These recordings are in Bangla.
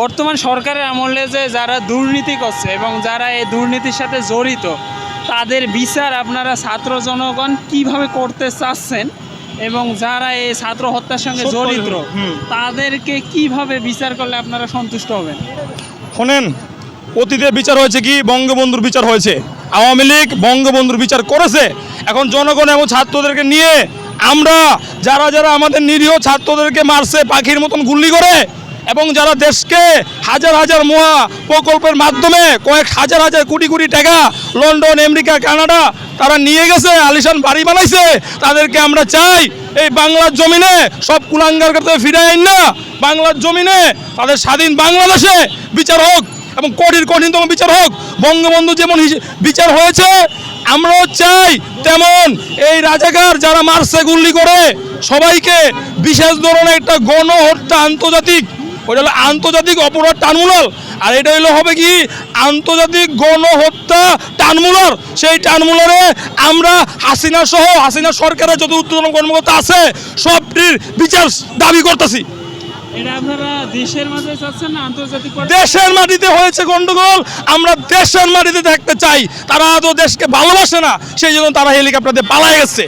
বর্তমান সরকারের আমলে যে যারা দুর্নীতি করছে এবং যারা এই দুর্নীতির সাথে জড়িত তাদের বিচার আপনারা ছাত্র জনগণ কিভাবে করতে চাচ্ছেন এবং যারা এই ছাত্র হত্যার সঙ্গে জড়িত তাদেরকে কিভাবে বিচার করলে আপনারা সন্তুষ্ট হবেন? শোনেন, অতীতে বিচার হয়েছে কি? বঙ্গবন্ধুর বিচার হয়েছে। আওয়ামী লীগ বঙ্গবন্ধুর বিচার করেছে। এখন জনগণ এবং ছাত্রদেরকে নিয়ে আমরা যারা যারা আমাদের নিরীহ ছাত্রদেরকে মারছে পাখির মতন গুলি করে, এবং যারা দেশকে হাজার হাজার মহা প্রকল্পের মাধ্যমে কয়েক হাজার হাজার কোটি কোটি টাকা লন্ডন, আমেরিকা, কানাডা তারা নিয়ে গেছে, আলিশান বাড়ি বানাইছে, তাদেরকে আমরা চাই এই বাংলার জমিনে সব কুলাঙ্গার করতে ফিরে আইন না, বাংলার জমিনে তাদের স্বাধীন বাংলাদেশে বিচার হোক এবং কঠিনতম বিচার হোক। বঙ্গবন্ধু যেমন বিচার হয়েছে আমরাও চাই তেমন এই রাজাকার যারা মারছে গুলি করে সবাইকে বিশেষ ধরনের একটা গণহত্যা আন্তর্জাতিক, ওইটা হলো আন্তর্জাতিক অপরাধ ট্রাইব্যুনাল, আর এটা হলো হবে কি আন্তর্জাতিক গণহত্যা ট্রাইব্যুনাল। সেই ট্রাইব্যুনালে আমরা হাসিনা সহ হাসিনা সরকারের যত ঊর্ধ্বতন কর্মকর্তা আছে সবটির বিচার দাবি করতেছি। এটা আপনারা দেশের মাঝে চাচ্ছেন না আন্তর্জাতিক? দেশের মাটিতে হয়েছে গন্ডগোল, আমরা দেশের মাটিতে দেখতে চাই। তারা তো দেশকে ভালোবাসে না, সেই জন্য তারা হেলিকপ্টারে পালায় গেছে।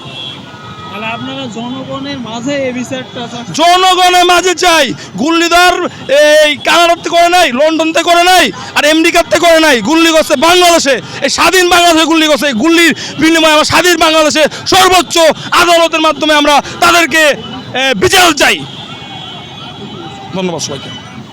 আপনারা জনগণের মাঝে এই বিচারটা জনগণের মাঝে চাই। গুল্লিদার এই কানাডাতে করে নাই, লন্ডনতে করে নাই, আর আমেরিকাতে করে নাই, গুল্লি করছে বাংলাদেশে। এই স্বাধীন বাংলাদেশে গুল্লি করছে। এই গুল্লির বিনিময়ে আমরা স্বাধীন বাংলাদেশে সর্বোচ্চ আদালতের মাধ্যমে আমরা তাদেরকে বিচার চাই। ধন্যবাদ সবাইকে।